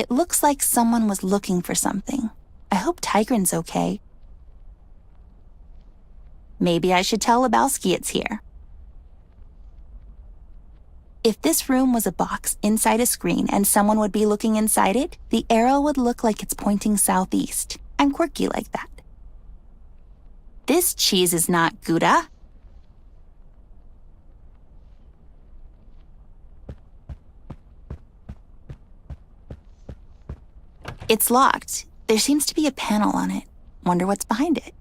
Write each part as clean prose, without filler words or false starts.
It looks like someone was looking for something. I hope Tigran's okay. Maybe I should tell Lebowski it's here. If this room was a box inside a screen and someone would be looking inside it, the arrow would look like it's pointing southeast. I'm quirky like that. This cheese is not Gouda. It's locked. There seems to be a panel on it. Wonder what's behind it.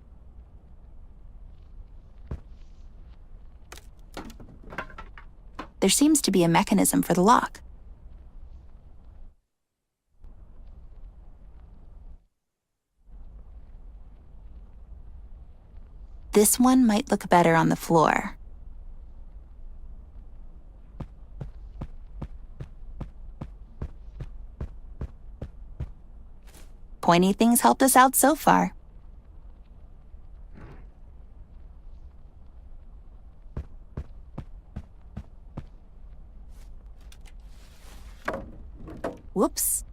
There seems to be a mechanism for the lock. This one might look better on the floor. Pointy things helped us out so far. Whoops.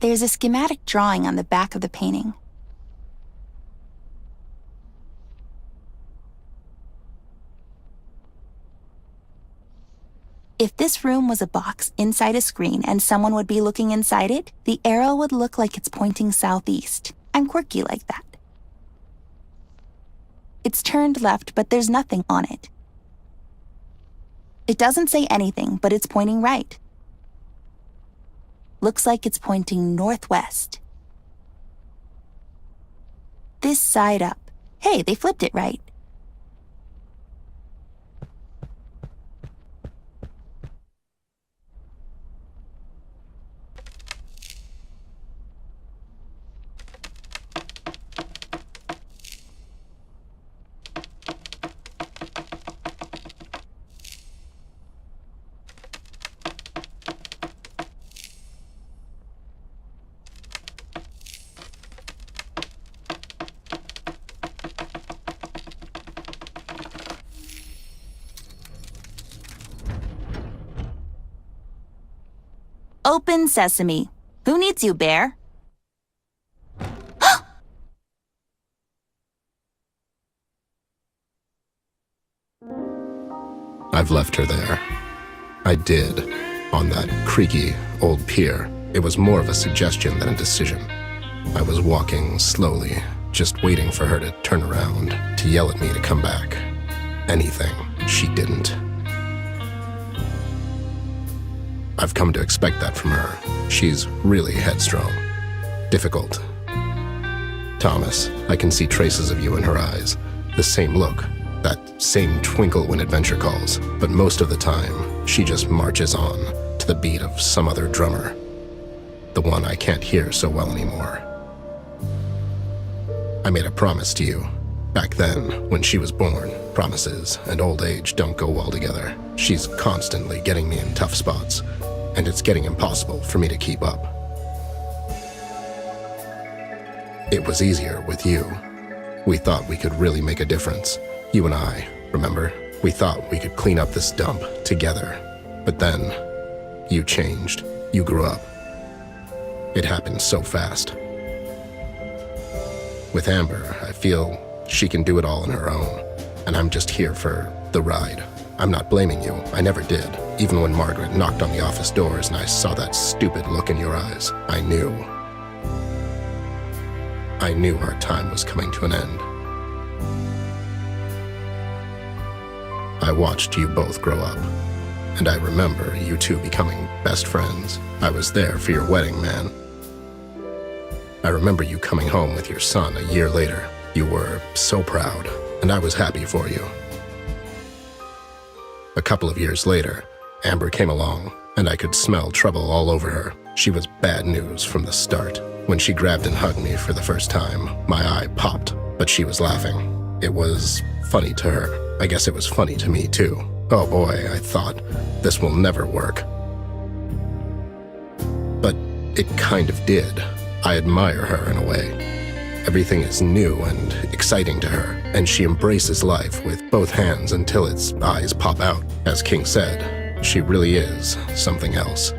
There's a schematic drawing on the back of the painting. If this room was a box inside a screen and someone would be looking inside it, the arrow would look like it's pointing southeast. I'm quirky like that. It's turned left, but there's nothing on it. It doesn't say anything, but it's pointing right. Looks like it's pointing northwest. This side up. Hey, they flipped it right. Open sesame. Who needs you, bear? I've left her there. I did, on that creaky old pier. It was more of a suggestion than a decision. I was walking slowly, just waiting for her to turn around, to yell at me to come back. Anything. She didn't. I've come to expect that from her. She's really headstrong. Difficult. Thomas, I can see traces of you in her eyes. The same look, that same twinkle when adventure calls. But most of the time, she just marches on to the beat of some other drummer. The one I can't hear so well anymore. I made a promise to you. Back then, when she was born, promises and old age don't go well together. She's constantly getting me in tough spots, and it's getting impossible for me to keep up. It was easier with you. We thought we could really make a difference. You and I, remember? We thought we could clean up this dump together. But then, you changed. You grew up. It happened so fast. With Amber, I feel she can do it all on her own, and I'm just here for the ride. I'm not blaming you. I never did. Even when Margaret knocked on the office doors and I saw that stupid look in your eyes, I knew. I knew our time was coming to an end. I watched you both grow up, and I remember you two becoming best friends. I was there for your wedding, man. I remember you coming home with your son a year later. You were so proud, and I was happy for you. A couple of years later, Amber came along, and I could smell trouble all over her. She was bad news from the start. When she grabbed and hugged me for the first time, my eye popped, but she was laughing. It was funny to her. I guess it was funny to me, too. Oh boy, I thought, this will never work. But it kind of did. I admire her in a way. Everything is new and exciting to her, and she embraces life with both hands until its eyes pop out. As King said, she really is something else.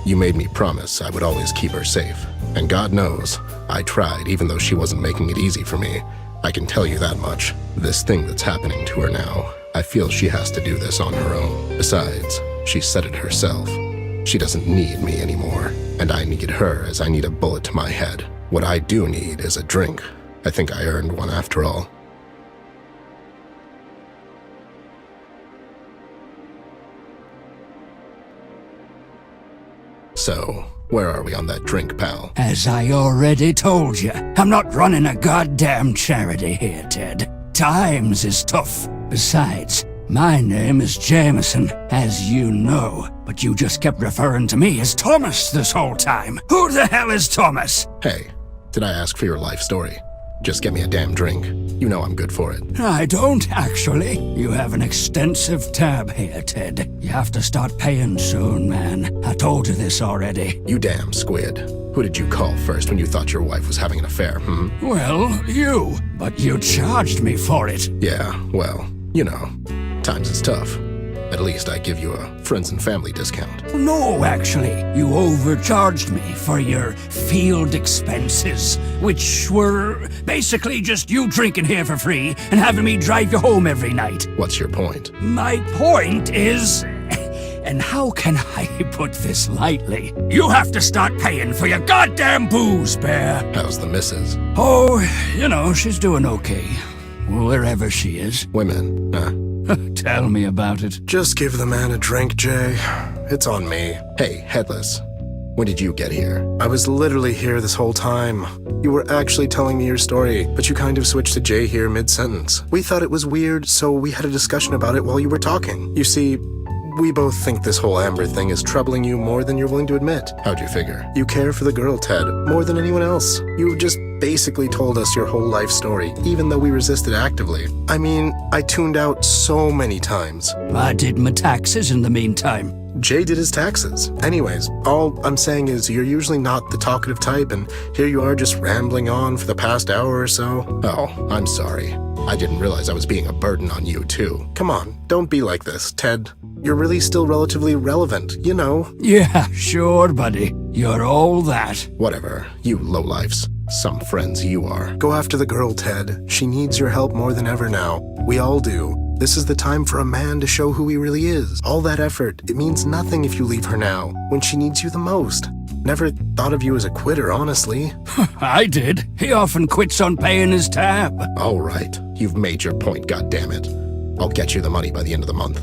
You made me promise I would always keep her safe. And God knows, I tried even though she wasn't making it easy for me. I can tell you that much. This thing that's happening to her now, I feel she has to do this on her own. Besides, she said it herself. She doesn't need me anymore, and I need her as I need a bullet to my head. What I do need is a drink. I think I earned one after all. So, where are we on that drink, pal? As I already told you, I'm not running a goddamn charity here, Ted. Times is tough. Besides, my name is Jameson, as you know, but you just kept referring to me as Thomas this whole time. Who the hell is Thomas? Hey, did I ask for your life story? Just get me a damn drink. You know I'm good for it. I don't, actually. You have an extensive tab here, Ted. You have to start paying soon, man. I told you this already. You damn squid. Who did you call first when you thought your wife was having an affair, Well, you. But you charged me for it. Yeah, well, you know, times is tough. At least I give you a friends and family discount. No, actually. You overcharged me for your field expenses, which were basically just you drinking here for free and having me drive you home every night. What's your point? My point is... And how can I put this lightly? You have to start paying for your goddamn booze, Bear. How's the missus? Oh, you know, she's doing okay. Wherever she is. Women, huh? Tell me about it. Just give the man a drink, Jay. It's on me. Hey, Headless. When did you get here? I was literally here this whole time. You were actually telling me your story, but you kind of switched to Jay here mid-sentence. We thought it was weird, so we had a discussion about it while you were talking. You see, we both think this whole Amber thing is troubling you more than you're willing to admit. How'd you figure? You care for the girl, Ted, more than anyone else. You just basically told us your whole life story, even though we resisted actively. I mean, I tuned out so many times. I did my taxes in the meantime. Jay did his taxes. Anyways, all I'm saying is you're usually not the talkative type, and here you are just rambling on for the past hour or so. Oh, I'm sorry. I didn't realize I was being a burden on you, too. Come on, don't be like this, Ted. You're really still relatively relevant, you know. Yeah, sure, buddy. You're all that. Whatever, you lowlifes. Some friends you are. Go after the girl, Ted. She needs your help more than ever now. We all do. This is the time for a man to show who he really is. All that effort, it means nothing if you leave her now, when she needs you the most. Never thought of you as a quitter, honestly. I did. He often quits on paying his tab. All right, you've made your point, goddammit. I'll get you the money by the end of the month.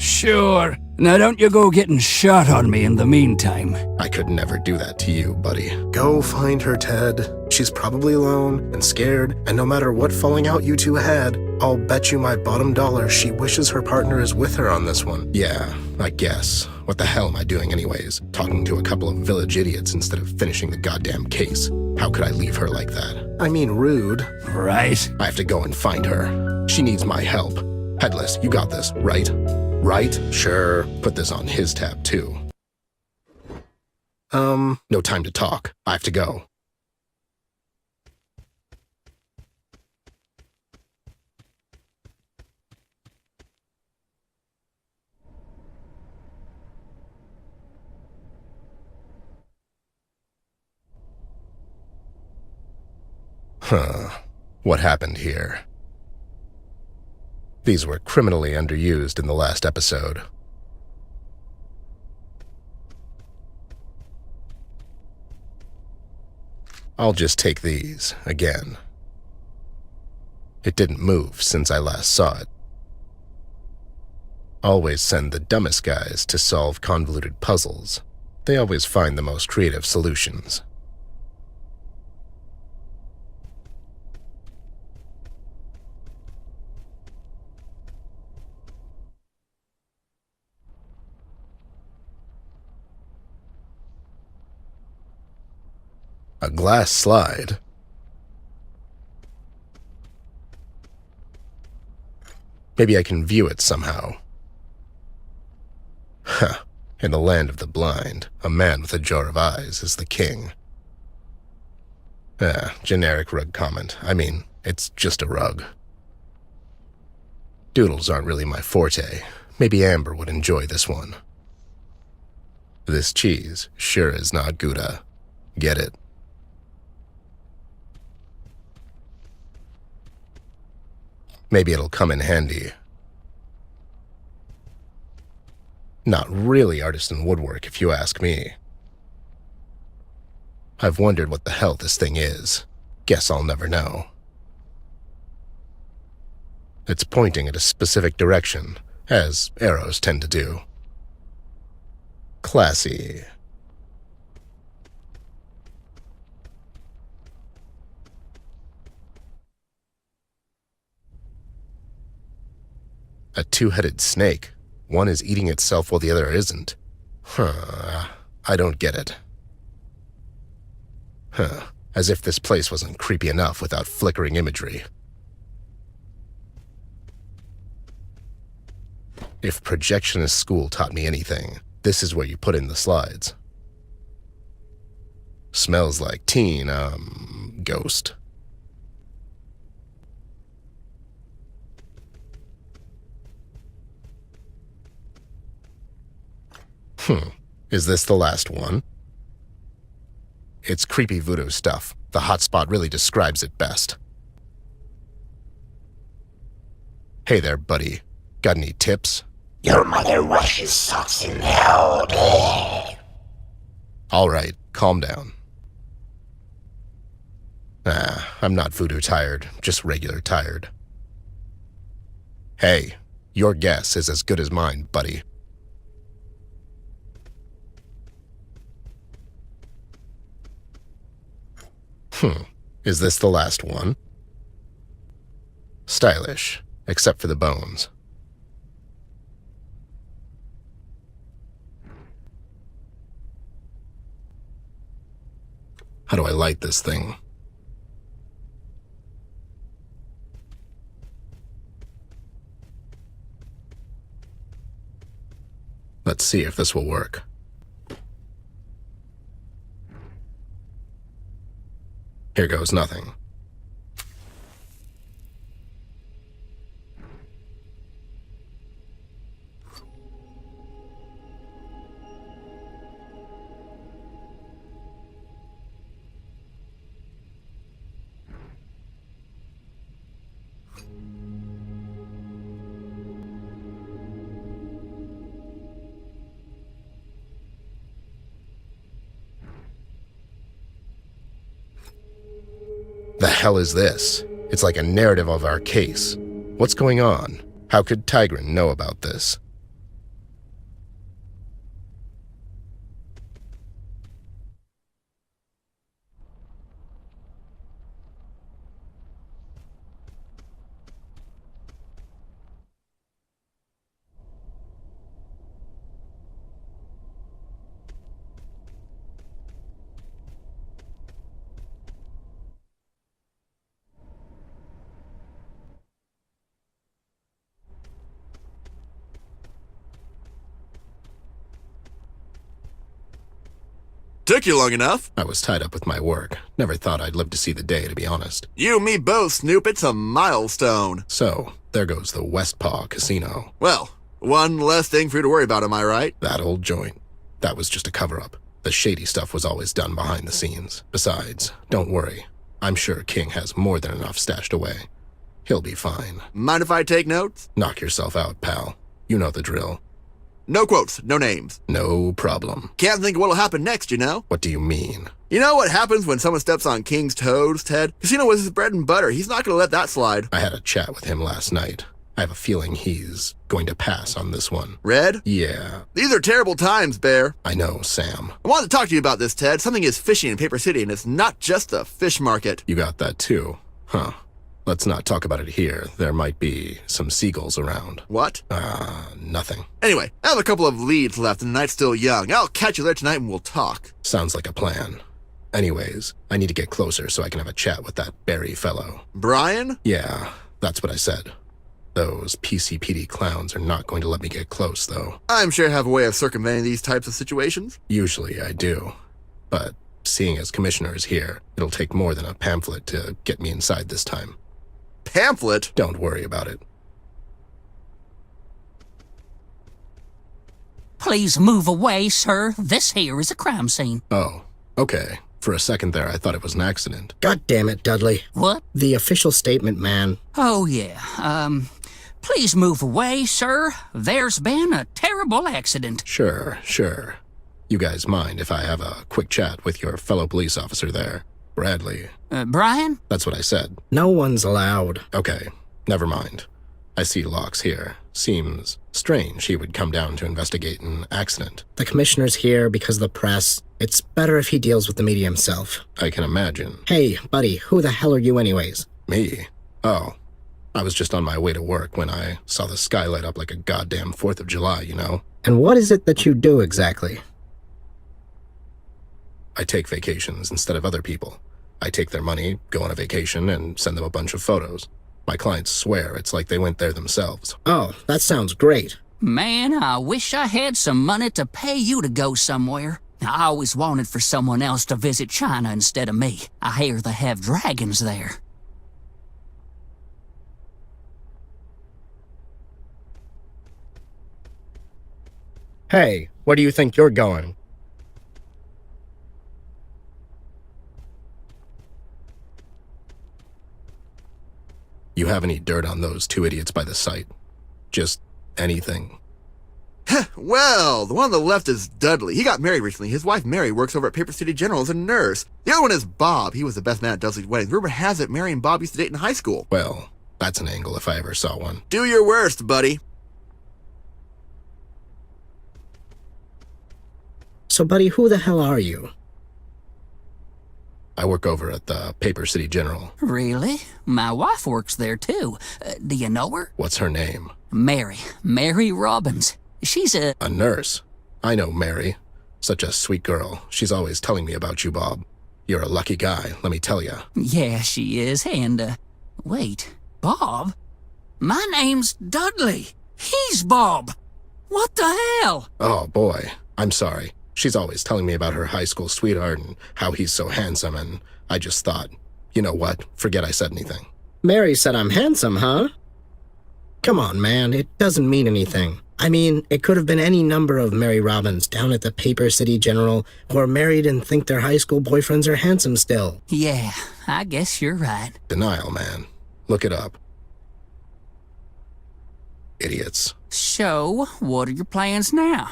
Sure. Now don't you go getting shot on me in the meantime. I could never do that to you, buddy. Go find her, Ted. She's probably alone and scared, and no matter what falling out you two had, I'll bet you my bottom dollar she wishes her partner is with her on this one. Yeah, I guess. What the hell am I doing anyways? Talking to a couple of village idiots instead of finishing the goddamn case. How could I leave her like that? I mean, rude. Right. I have to go and find her. She needs my help. Headless, you got this, right? Right? Sure. Put this on his tab, too. No time to talk. I have to go. What happened here? These were criminally underused in the last episode. I'll just take these again. It didn't move since I last saw it. Always send the dumbest guys to solve convoluted puzzles. They always find the most creative solutions. A glass slide? Maybe I can view it somehow. Huh. In the land of the blind, a man with a jar of eyes is the king. Generic rug comment. I mean, it's just a rug. Doodles aren't really my forte. Maybe Amber would enjoy this one. This cheese sure is not Gouda. Get it? Maybe it'll come in handy. Not really artisan woodwork, if you ask me. I've wondered what the hell this thing is. Guess I'll never know. It's pointing at a specific direction, as arrows tend to do. Classy. A two-headed snake. One is eating itself while the other isn't. I don't get it. As if this place wasn't creepy enough without flickering imagery. If projectionist school taught me anything, this is where you put in the slides. Smells like teen, ghost. Is this the last one? It's creepy voodoo stuff. The hotspot really describes it best. Hey there, buddy. Got any tips? Your mother washes socks in hell. All right, calm down. I'm not voodoo tired, just regular tired. Hey, your guess is as good as mine, buddy. Is this the last one? Stylish, except for the bones. How do I light this thing? Let's see if this will work. Here goes nothing. The hell is this? It's like a narrative of our case. What's going on? How could Tigran know about this? Took you long enough. I was tied up with my work. Never thought I'd live to see the day, to be honest. You and me both, Snoop. It's a milestone. So, there goes the Westpaw Casino. Well, one less thing for you to worry about, am I right? That old joint. That was just a cover-up. The shady stuff was always done behind the scenes. Besides, don't worry. I'm sure King has more than enough stashed away. He'll be fine. Mind if I take notes? Knock yourself out, pal. You know the drill. No quotes, no names. No problem. Can't think of what'll happen next, you know? What do you mean? You know what happens when someone steps on King's toes, Ted? Casino was his bread and butter. He's not gonna let that slide. I had a chat with him last night. I have a feeling he's going to pass on this one. Red? Yeah. These are terrible times, Bear. I know, Sam. I wanted to talk to you about this, Ted. Something is fishy in Paper City, and it's not just the fish market. You got that too, huh? Let's not talk about it here. There might be some seagulls around. What? Nothing. Anyway, I have a couple of leads left, and the night's still young. I'll catch you there tonight, and we'll talk. Sounds like a plan. Anyways, I need to get closer so I can have a chat with that Barry fellow. Brian? Yeah, that's what I said. Those PCPD clowns are not going to let me get close, though. I'm sure I have a way of circumventing these types of situations. Usually I do. But seeing as Commissioner is here, it'll take more than a pamphlet to get me inside this time. Pamphlet? Don't worry about it. Please move away, sir. This here is a crime scene. Oh, okay. For a second there, I thought it was an accident. God damn it, Dudley. What? The official statement, man. Oh, yeah. Please move away, sir. There's been a terrible accident. Sure. You guys mind if I have a quick chat with your fellow police officer there, Bradley? Brian? That's what I said. No one's allowed. Okay, never mind. I see Locke's here. Seems strange he would come down to investigate an accident. The commissioner's here because of the press. It's better if he deals with the media himself. I can imagine. Hey, buddy, who the hell are you anyways? Me? Oh, I was just on my way to work when I saw the sky light up like a goddamn 4th of July, you know? And what is it that you do exactly? I take vacations instead of other people. I take their money, go on a vacation, and send them a bunch of photos. My clients swear it's like they went there themselves. Oh, that sounds great. Man, I wish I had some money to pay you to go somewhere. I always wanted for someone else to visit China instead of me. I hear they have dragons there. Hey, where do you think you're going? You have any dirt on those two idiots by the site? Just anything? Well, the one on the left is Dudley. He got married recently. His wife Mary works over at Paper City General as a nurse. The other one is Bob. He was the best man at Dudley's wedding. Rumor has it Mary and Bob used to date in high school. Well, that's an angle if I ever saw one. Do your worst, buddy. So, buddy, who the hell are you? I work over at the Paper City General. Really? My wife works there, too. Do you know her? What's her name? Mary Robbins. She's a nurse. I know Mary. Such a sweet girl. She's always telling me about you, Bob. You're a lucky guy, let me tell you. Yeah, she is. And, wait, Bob? My name's Dudley. He's Bob. What the hell? Oh, boy. I'm sorry. She's always telling me about her high school sweetheart and how he's so handsome, and I just thought, you know what? Forget I said anything. Mary said I'm handsome, huh? Come on, man. It doesn't mean anything. I mean, it could have been any number of Mary Robbins down at the Paper City General who are married and think their high school boyfriends are handsome still. Yeah, I guess you're right. Denial, man. Look it up. Idiots. So, what are your plans now?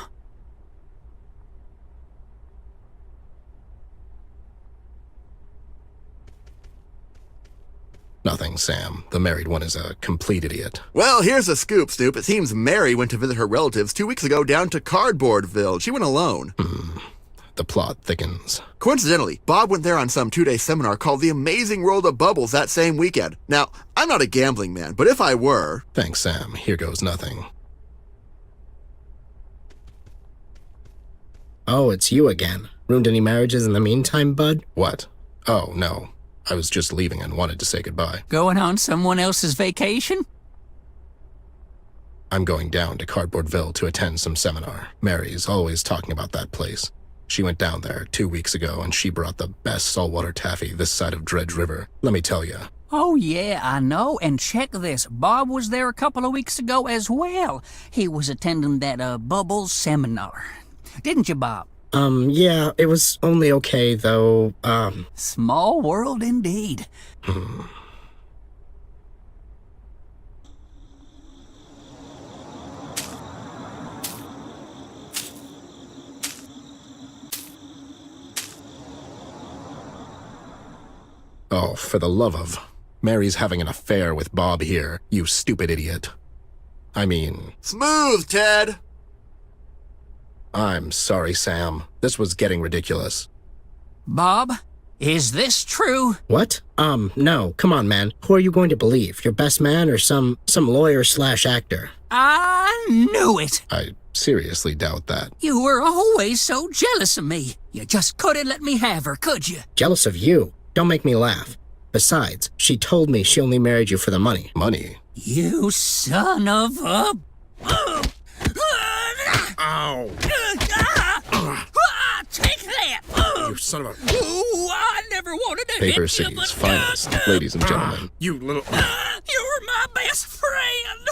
Nothing, Sam. The married one is a complete idiot. Well, here's a scoop, Snoop. It seems Mary went to visit her relatives 2 weeks ago down to Cardboardville. She went alone. The plot thickens. Coincidentally, Bob went there on some 2-day seminar called The Amazing World of Bubbles that same weekend. Now, I'm not a gambling man, but if I were... Thanks, Sam. Here goes nothing. Oh, it's you again. Ruined any marriages in the meantime, bud? What? Oh, no. I was just leaving and wanted to say goodbye. Going on someone else's vacation? I'm going down to Cardboardville to attend some seminar. Mary's always talking about that place. She went down there 2 weeks ago and she brought the best saltwater taffy this side of Dredge River. Let me tell you. Oh, yeah, I know. And check this. Bob was there a couple of weeks ago as well. He was attending that Bubbles seminar. Didn't you, Bob? Yeah, it was only okay, though, Small world indeed. Oh, for the love of... Mary's having an affair with Bob here, you stupid idiot. I mean... Smooth, Ted! I'm sorry, Sam. This was getting ridiculous. Bob, is this true? What? No. Come on, man. Who are you going to believe? Your best man or some lawyer/actor? I knew it. I seriously doubt that. You were always so jealous of me. You just couldn't let me have her, could you? Jealous of you? Don't make me laugh. Besides, she told me she only married you for the money. Money? You son of a... Ow! Take that! You son of a... Ooh, I never wanted to Paper hit you, City's but... finest, ladies and gentlemen. You little... You're my best friend!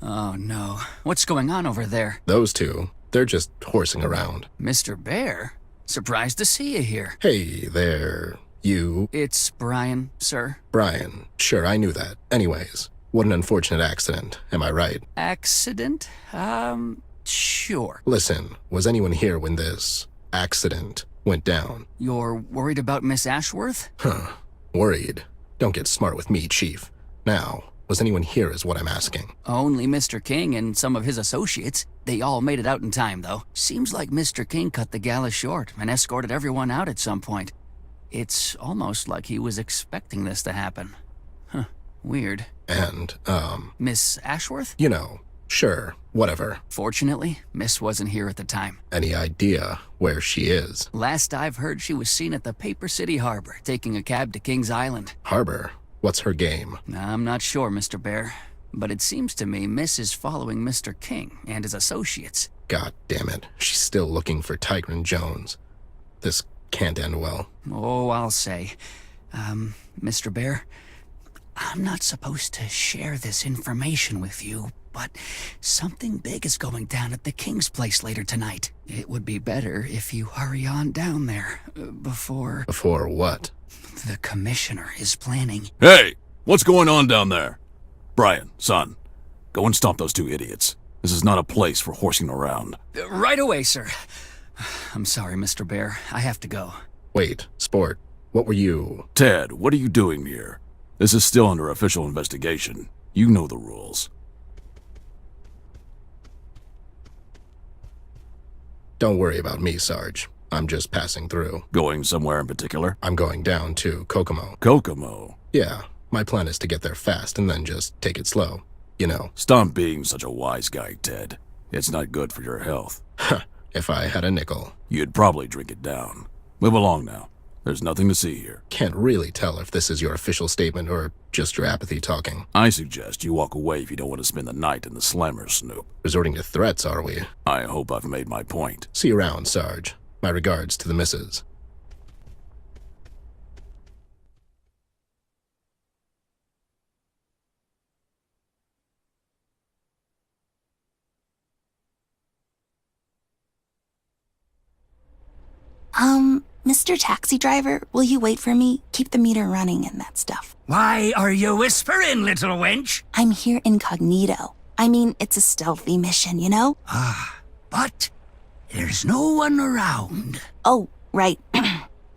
Oh, no. What's going on over there? Those two, They're just horsing around. Mr. Bear? Surprised to see you here. Hey there, you. It's Brian, sir. Brian. Sure, I knew that. Anyways, what an unfortunate accident, am I right? Accident? Sure. Listen, was anyone here when this accident went down? You're worried about Miss Ashworth? Huh. Worried? Don't get smart with me, Chief. Now, was anyone here is what I'm asking. Only Mr. King and some of his associates. They all made it out in time, though. Seems like Mr. King cut the gala short and escorted everyone out at some point. It's almost like he was expecting this to happen. Huh. Weird. And, Miss Ashworth? you know, sure, whatever. Fortunately, Miss wasn't here at the time. Any idea where she is? Last I've heard, she was seen at the Paper City Harbor, taking a cab to Kings-Island. Harbor? What's her game? I'm not sure, Mr. Bear, but it seems to me Miss is following Mr. King and his associates. God damn it, she's still looking for Tigran Jones. This can't end well. Oh, I'll say. Mr. Bear, I'm not supposed to share this information with you, but something big is going down at the King's place later tonight. It would be better if you hurry on down there, before... Before what? The Commissioner is planning... Hey! What's going on down there? Brian, son, go and stop those two idiots. This is not a place for horsing around. Right away, sir. I'm sorry, Mr. Bear. I have to go. Wait, Sport, what were you... Ted, what are you doing here? This is still under official investigation. You know the rules. Don't worry about me, Sarge. I'm just passing through. Going somewhere in particular? I'm going down to Kokomo. Kokomo? Yeah, my plan is to get there fast and then just take it slow. You know. Stop being such a wise guy, Ted. It's not good for your health. If I had a nickel. You'd probably drink it down. Move along now. There's nothing to see here. Can't really tell if this is your official statement or just your apathy talking. I suggest you walk away if you don't want to spend the night in the slammer snoop. Resorting to threats, are we? I hope I've made my point. See you around, Sarge. My regards to the missus. Mr. Taxi Driver, will you wait for me? Keep the meter running and that stuff. Why are you whispering, little wench? I'm here incognito. I mean, it's a stealthy mission, you know? But there's no one around. Oh, right.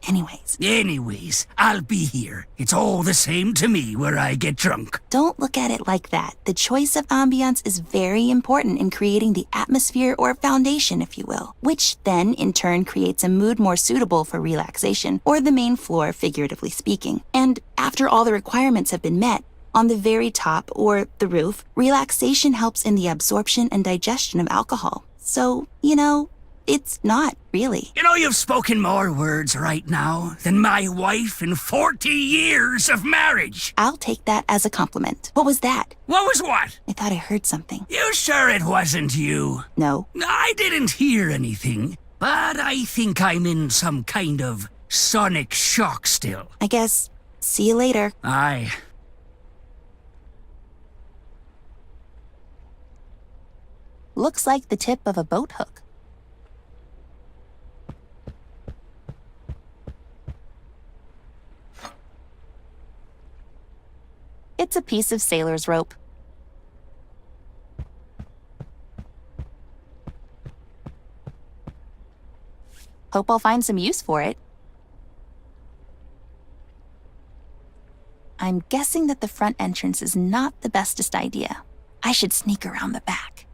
Anyways, I'll be here. It's all the same to me where I get drunk. Don't look at it like that. The choice of ambience is very important in creating the atmosphere or foundation, if you will, which then in turn creates a mood more suitable for relaxation or the main floor, figuratively speaking. And after all the requirements have been met, on the very top, or the roof, relaxation helps in the absorption and digestion of alcohol. So, you know, it's not, really. You know, you've spoken more words right now than my wife in 40 years of marriage. I'll take that as a compliment. What was that? What was what? I thought I heard something. You sure it wasn't you? No. I didn't hear anything, but I think I'm in some kind of sonic shock still. I guess, see you later. Aye. Looks like the tip of a boat hook. It's a piece of sailor's rope. Hope I'll find some use for it. I'm guessing that the front entrance is not the bestest idea. I should sneak around the back.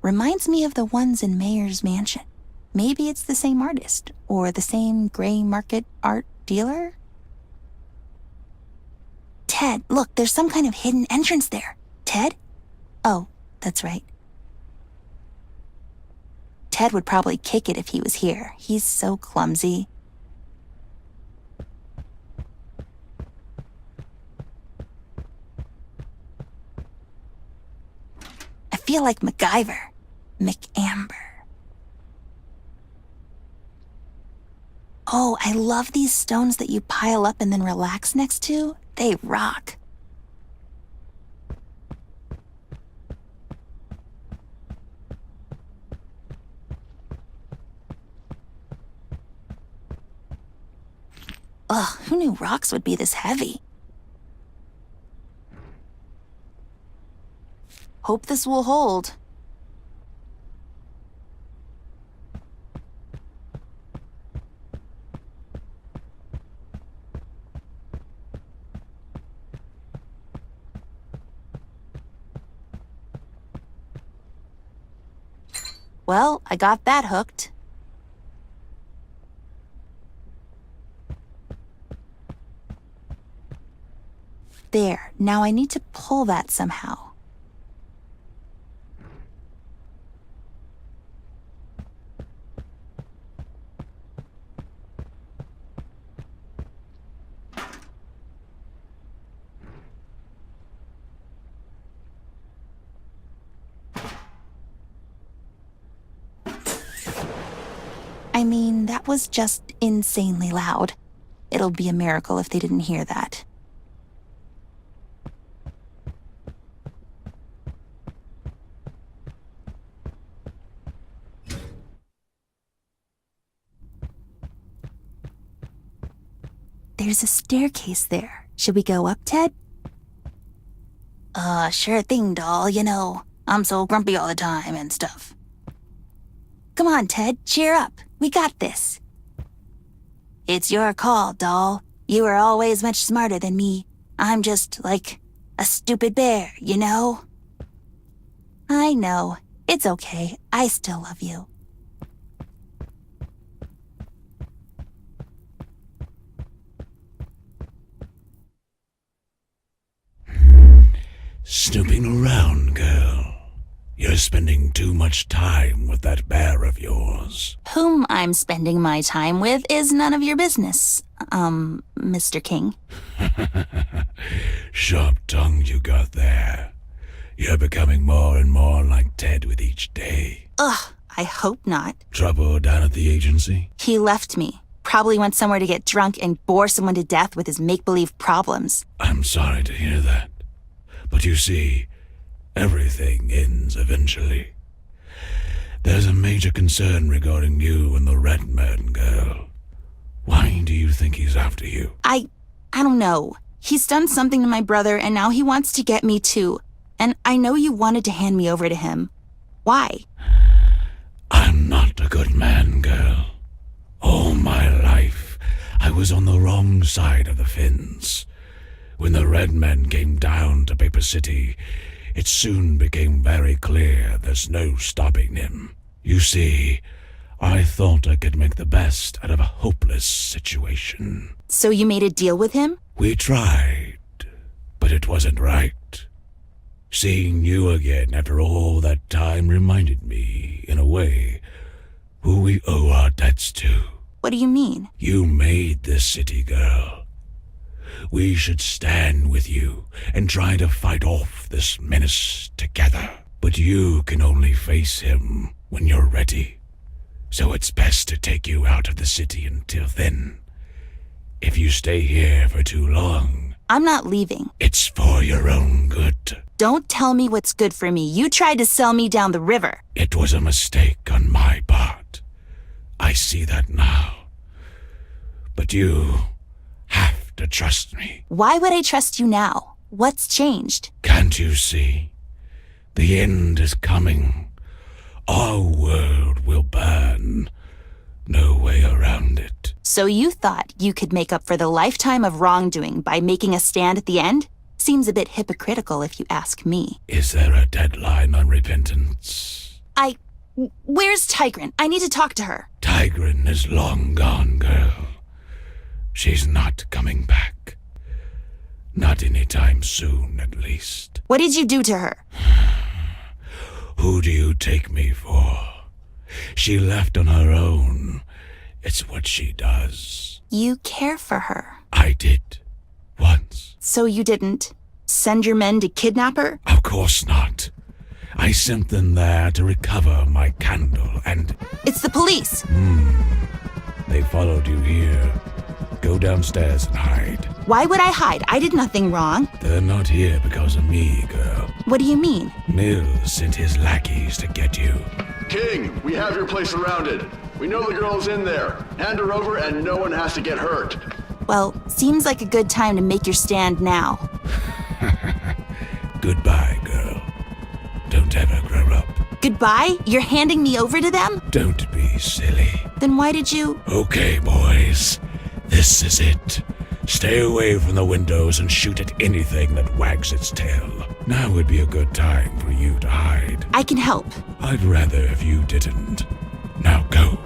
Reminds me of the ones in Mayor's mansion. Maybe it's the same artist, or the same gray market art dealer? Ted, look, there's some kind of hidden entrance there. Ted? Oh, that's right. Ted would probably kick it if he was here. He's so clumsy. feel like MacGyver. McAmber. Oh, I love these stones that you pile up and then relax next to. They rock. Ugh, who knew rocks would be this heavy? Hope this will hold. Well, I got that hooked. There, now I need to pull that somehow. I mean, that was just insanely loud. It'll be a miracle if they didn't hear that. There's a staircase there. Should we go up, Ted? Sure thing, doll. You know, I'm so grumpy all the time and stuff. Come on, Ted, cheer up. We got this. It's your call, doll. You are always much smarter than me. I'm just, like, a stupid bear, you know? I know. It's okay. I still love you. Snooping around, girl. You're spending too much time with that bear of yours. Whom I'm spending my time with is none of your business, Mr. King. Sharp tongue you got there. You're becoming more and more like Ted with each day. Ugh, I hope not. Trouble down at the agency? He left me. Probably went somewhere to get drunk and bore someone to death with his make-believe problems. I'm sorry to hear that. But you see, everything ends eventually. There's a major concern regarding you and the Red Man girl. Why do you think he's after you? I don't know. He's done something to my brother and now he wants to get me too. And I know you wanted to hand me over to him. Why? I'm not a good man, girl. All my life, I was on the wrong side of the fence. When the Red Men came down to Paper City, it soon became very clear there's no stopping him. You see, I thought I could make the best out of a hopeless situation. So you made a deal with him? We tried, but it wasn't right. Seeing you again after all that time reminded me, in a way, who we owe our debts to. What do you mean? You made this city, girl. We should stand with you and try to fight off this menace together. But you can only face him when you're ready. So it's best to take you out of the city until then. If you stay here for too long... I'm not leaving. It's for your own good. Don't tell me what's good for me. You tried to sell me down the river. It was a mistake on my part. I see that now. But you have to trust me. Why would I trust you now? What's changed? Can't you see? The end is coming. Our world will burn. No way around it. So you thought you could make up for the lifetime of wrongdoing by making a stand at the end? Seems a bit hypocritical if you ask me. Is there a deadline on repentance? Where's Tigran? I need to talk to her. Tigran is long gone, girl. She's not coming back. Not anytime soon, at least. What did you do to her? Who do you take me for? She left on her own. It's what she does. You care for her. I did. Once. So you didn't send your men to kidnap her? Of course not. I sent them there to recover my candle, and It's the police. they followed you here. Go downstairs and hide. Why would I hide? I did nothing wrong. They're not here because of me, girl. What do you mean? Mills sent his lackeys to get you. King, we have your place surrounded. We know the girl's in there. Hand her over and no one has to get hurt. Well, seems like a good time to make your stand now. Goodbye, girl. Don't ever grow up. Goodbye? You're handing me over to them? Don't be silly. Then why did you... Okay, boys. This is it. Stay away from the windows and shoot at anything that wags its tail. Now would be a good time for you to hide. I can help. I'd rather if you didn't. Now go.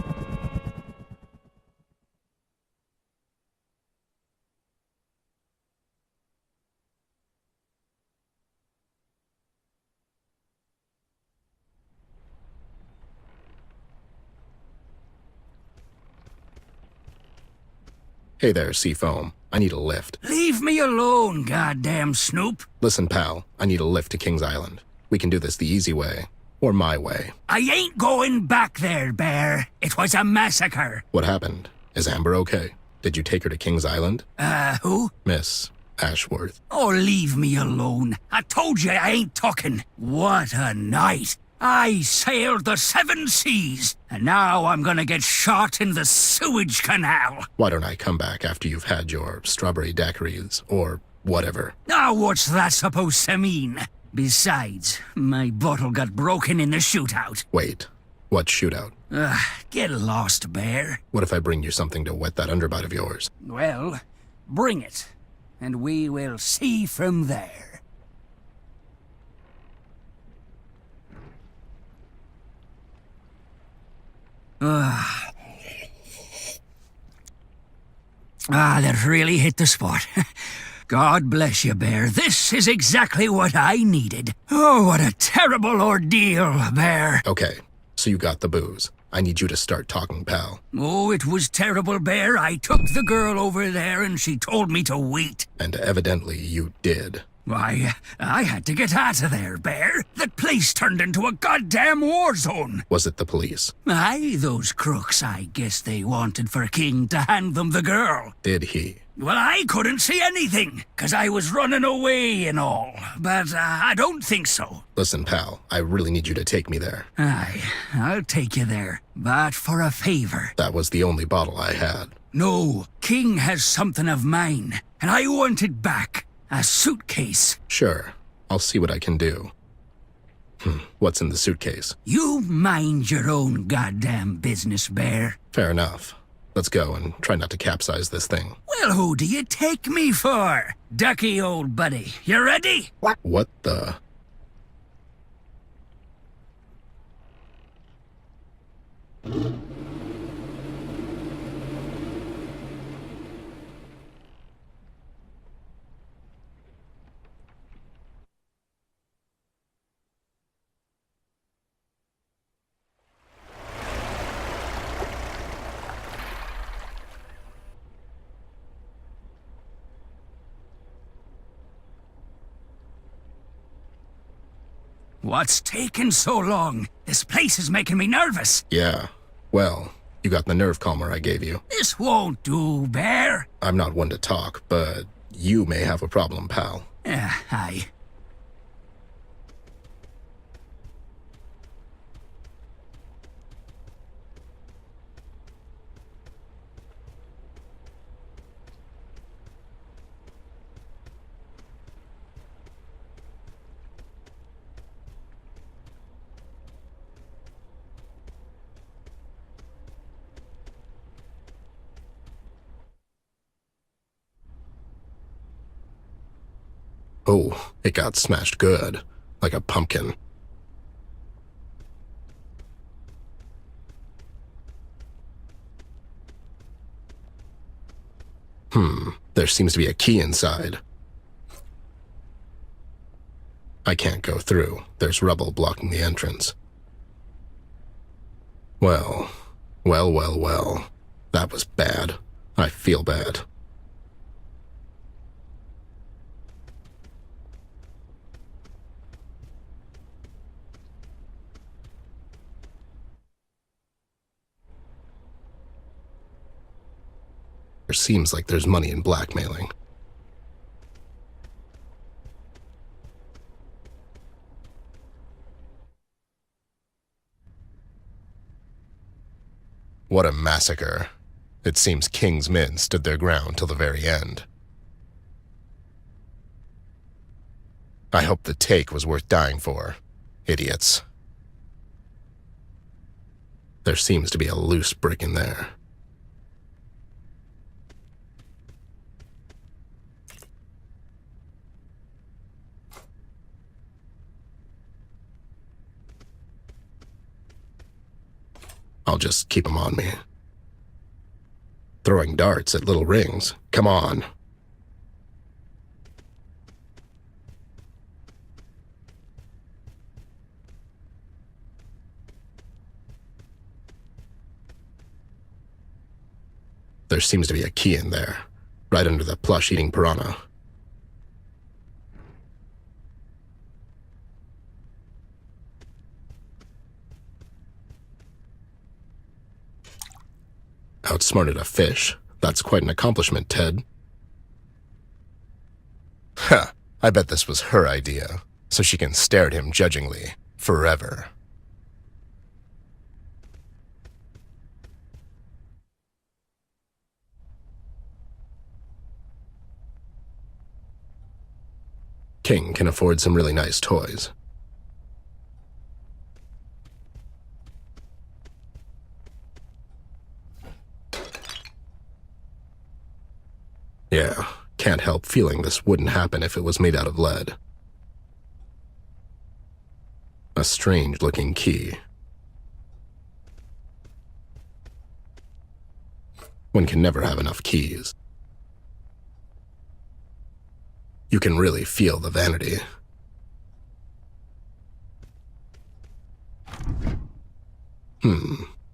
Hey there, Seafoam. I need a lift. Leave me alone, goddamn Snoop. Listen, pal, I need a lift to King's Island. We can do this the easy way. Or my way. I ain't going back there, Bear. It was a massacre. What happened? Is Amber okay? Did you take her to King's Island? Who? Miss Ashworth. Oh, leave me alone. I told you I ain't talking. What a night. I sailed the 7 seas, and now I'm gonna get shot in the sewage canal. Why don't I come back after you've had your strawberry daiquiris, or whatever? Now what's that supposed to mean? Besides, my bottle got broken in the shootout. Wait, what shootout? Get lost, Bear. What if I bring you something to wet that underbite of yours? Well, bring it, and we will see from there. That really hit the spot. God bless you, Bear. This is exactly what I needed. Oh, what a terrible ordeal, Bear. Okay, so you got the booze. I need you to start talking, pal. Oh, it was terrible, Bear. I took the girl over there and she told me to wait. And evidently you did. Why, I had to get out of there, Bear. That place turned into a goddamn war zone. Was it the police? Aye, those crooks. I guess they wanted for King to hand them the girl. Did he? Well, I couldn't see anything, 'cause I was running away and all. But I don't think so. Listen, pal, I really need you to take me there. Aye, I'll take you there. But for a favor. That was the only bottle I had. No, King has something of mine, and I want it back. A suitcase. Sure, I'll see what I can do. What's in the suitcase? You mind your own goddamn business, Bear. Fair enough. Let's go and try not to capsize this thing. Well, who do you take me for? Ducky, old buddy. You ready? What the... What's taking so long? This place is making me nervous. Yeah, well, you got the nerve calmer I gave you. This won't do, Bear. I'm not one to talk, but you may have a problem, pal. Aye. Oh, it got smashed good. Like a pumpkin. There seems to be a key inside. I can't go through. There's rubble blocking the entrance. Well. That was bad. I feel bad. Sure seems like there's money in blackmailing. What a massacre. It seems King's men stood their ground till the very end. I hope the take was worth dying for. Idiots. There seems to be a loose brick in there. I'll just keep them on me. Throwing darts at little rings. Come on. There seems to be a key in there, right under the plush-eating piranha. Outsmarted a fish. That's quite an accomplishment, Ted. Ha! I bet this was her idea, so she can stare at him judgingly, forever. King can afford some really nice toys. Yeah, can't help feeling this wouldn't happen if it was made out of lead. A strange-looking key. One can never have enough keys. You can really feel the vanity.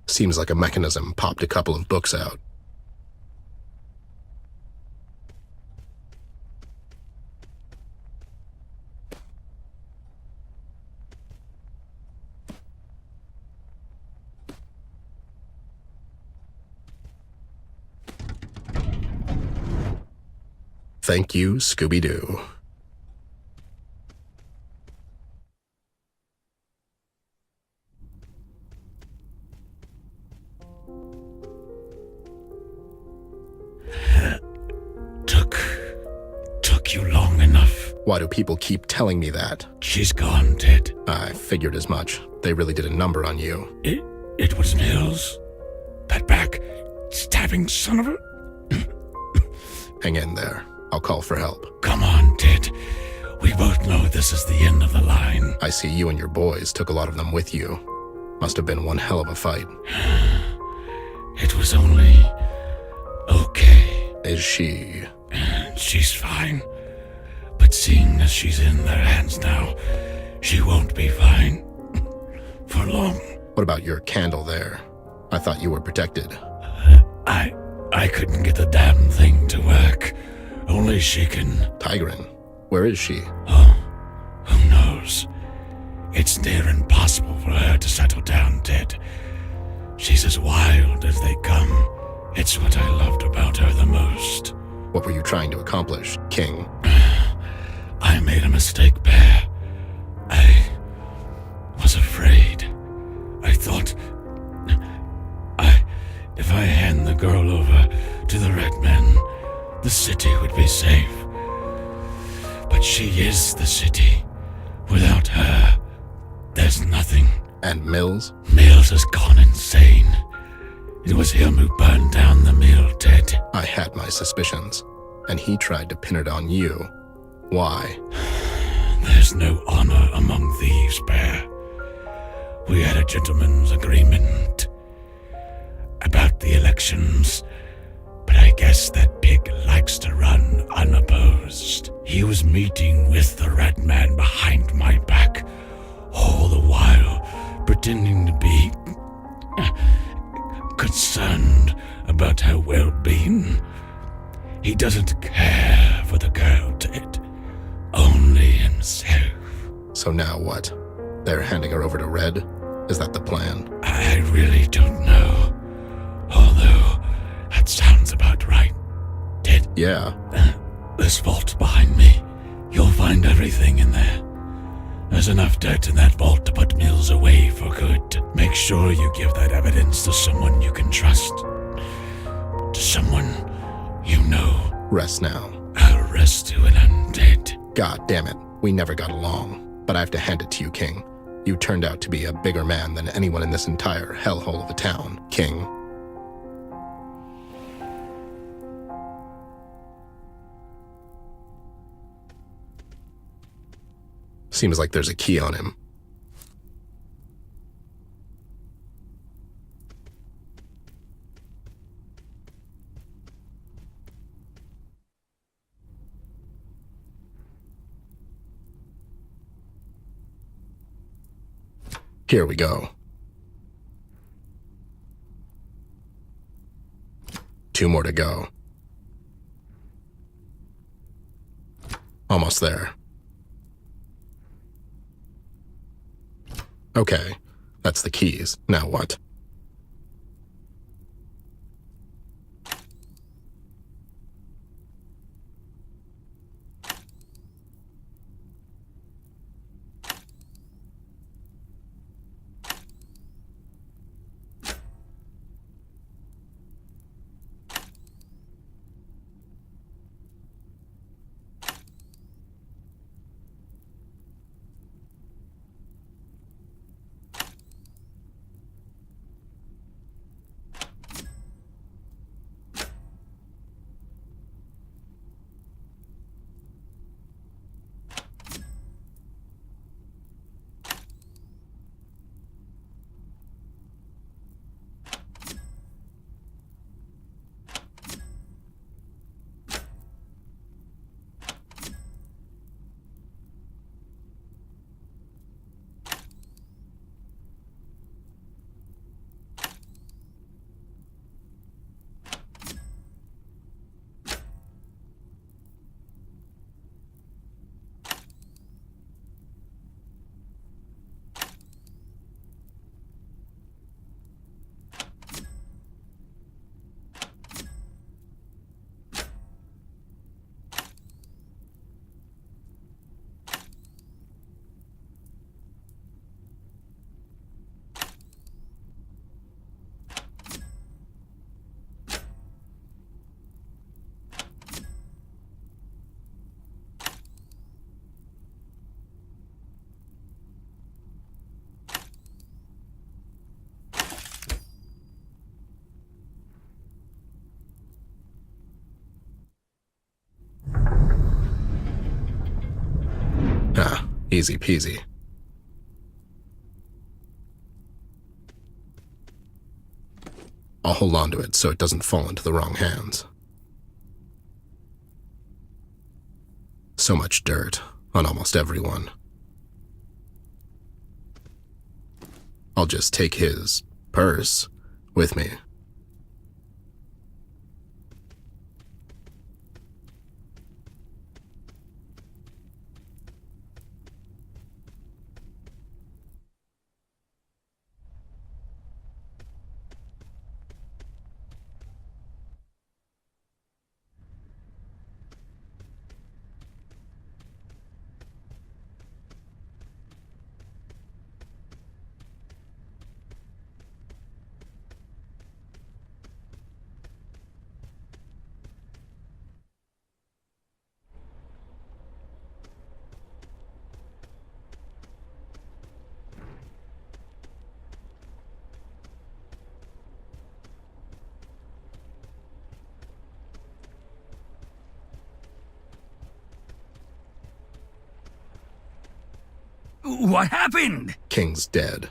Seems like a mechanism popped a couple of books out. Thank you, Scooby-Doo. Took you long enough. Why do people keep telling me that? She's gone, Ted. I figured as much. They really did a number on you. It was Mills? That back-stabbing son of a... Hang in there. I'll call for help. Come on, Ted. We both know this is the end of the line. I see you and your boys took a lot of them with you. Must have been one hell of a fight. It was only... okay. Is she? She's fine. But seeing as she's in their hands now, she won't be fine. For long. What about your candle there? I thought you were protected. I couldn't get the damn thing to work. Only she can... Tigran, where is she? Oh, who knows? It's near impossible for her to settle down, Ted. She's as wild as they come. It's what I loved about her the most. What were you trying to accomplish, King? I made a mistake, Bear. I was afraid. I thought... if I hand the girl over to the Red Men, the city would be safe. But she is the city. Without her, there's nothing. And Mills? Mills has gone insane. It was him who burned down the mill, Ted. I had my suspicions, and he tried to pin it on you. Why? There's no honor among thieves, Bear. We had a gentleman's agreement about the elections, but I guess that pig likes to run unopposed. He was meeting with the Red Man behind my back, all the while pretending to be concerned about her well-being. He doesn't care for the girl, Ted. Only himself. So now what? They're handing her over to Red? Is that the plan? I really don't know. Although, that sounds about right. Yeah. This vault behind me. You'll find everything in there. There's enough dirt in that vault to put Mills away for good. Make sure you give that evidence to someone you can trust. To someone you know. Rest now. I'll rest you when I'm dead. God damn it. We never got along. But I have to hand it to you, King. You turned out to be a bigger man than anyone in this entire hellhole of a town, King. Seems like there's a key on him. Here we go. 2 more to go. Almost there. Okay, that's the keys. Now what? Ah, easy peasy. I'll hold on to it so it doesn't fall into the wrong hands. So much dirt on almost everyone. I'll just take his purse with me. What happened? King's dead.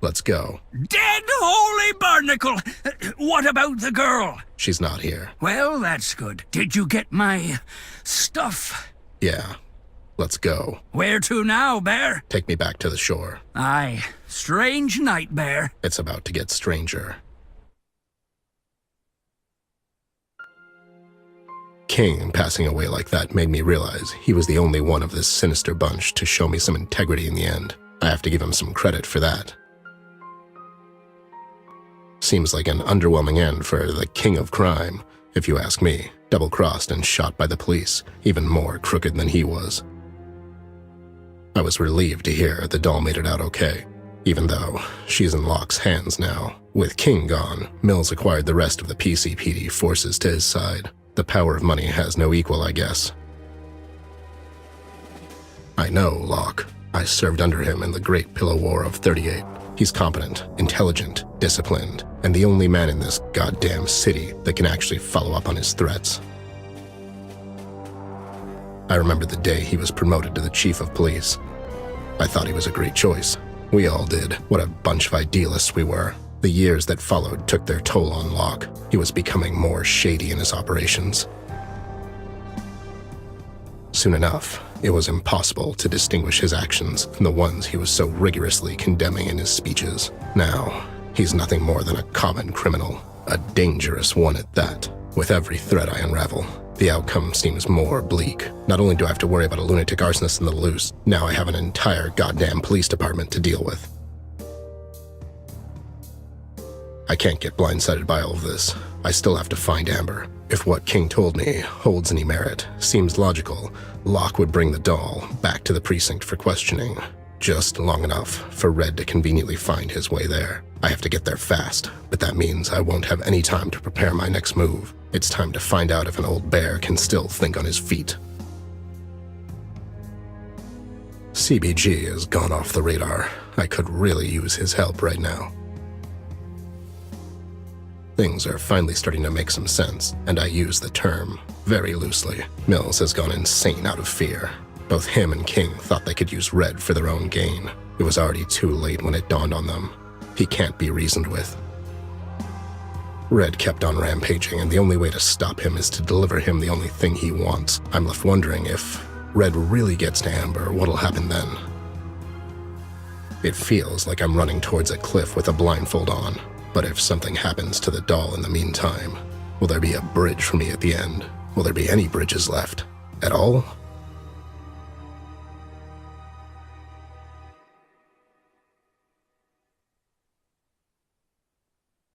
Let's go. Dead holy barnacle! What about the girl? She's not here. Well, that's good. Did you get my stuff? Yeah. Let's go. Where to now, Bear? Take me back to the shore. Aye. Strange night, Bear. It's about to get stranger. King passing away like that made me realize he was the only one of this sinister bunch to show me some integrity in the end. I have to give him some credit for that. Seems like an underwhelming end for the king of crime, if you ask me. double-crossed and shot by the police, even more crooked than he was. I was relieved to hear the doll made it out okay, even though she's in Locke's hands now. With King gone, Mills acquired the rest of the PCPD forces to his side. The power of money has no equal, I guess. I know Locke. I served under him in the Great Pillow War of 38. He's competent, intelligent, disciplined, and the only man in this goddamn city that can actually follow up on his threats. I remember the day he was promoted to the chief of police. I thought he was a great choice. We all did. What a bunch of idealists we were. The years that followed took their toll on Locke. He was becoming more shady in his operations. Soon enough, it was impossible to distinguish his actions from the ones he was so rigorously condemning in his speeches. Now, he's nothing more than a common criminal, a dangerous one at that. With every thread I unravel, the outcome seems more bleak. Not only do I have to worry about a lunatic arsonist in the loose, now I have an entire goddamn police department to deal with. I can't get blindsided by all of this. I still have to find Amber. If what King told me holds any merit, seems logical, Locke would bring the doll back to the precinct for questioning. Just long enough for Red to conveniently find his way there. I have to get there fast, but that means I won't have any time to prepare my next move. It's time to find out if an old bear can still think on his feet. CBG has gone off the radar. I could really use his help right now. Things are finally starting to make some sense, and I use the term very loosely. Mills has gone insane out of fear. Both him and King thought they could use Red for their own gain. It was already too late when it dawned on them. He can't be reasoned with. Red kept on rampaging, and the only way to stop him is to deliver him the only thing he wants. I'm left wondering if Red really gets to Amber, what'll happen then? It feels like I'm running towards a cliff with a blindfold on. But if something happens to the doll in the meantime, will there be a bridge for me at the end? Will there be any bridges left? At all?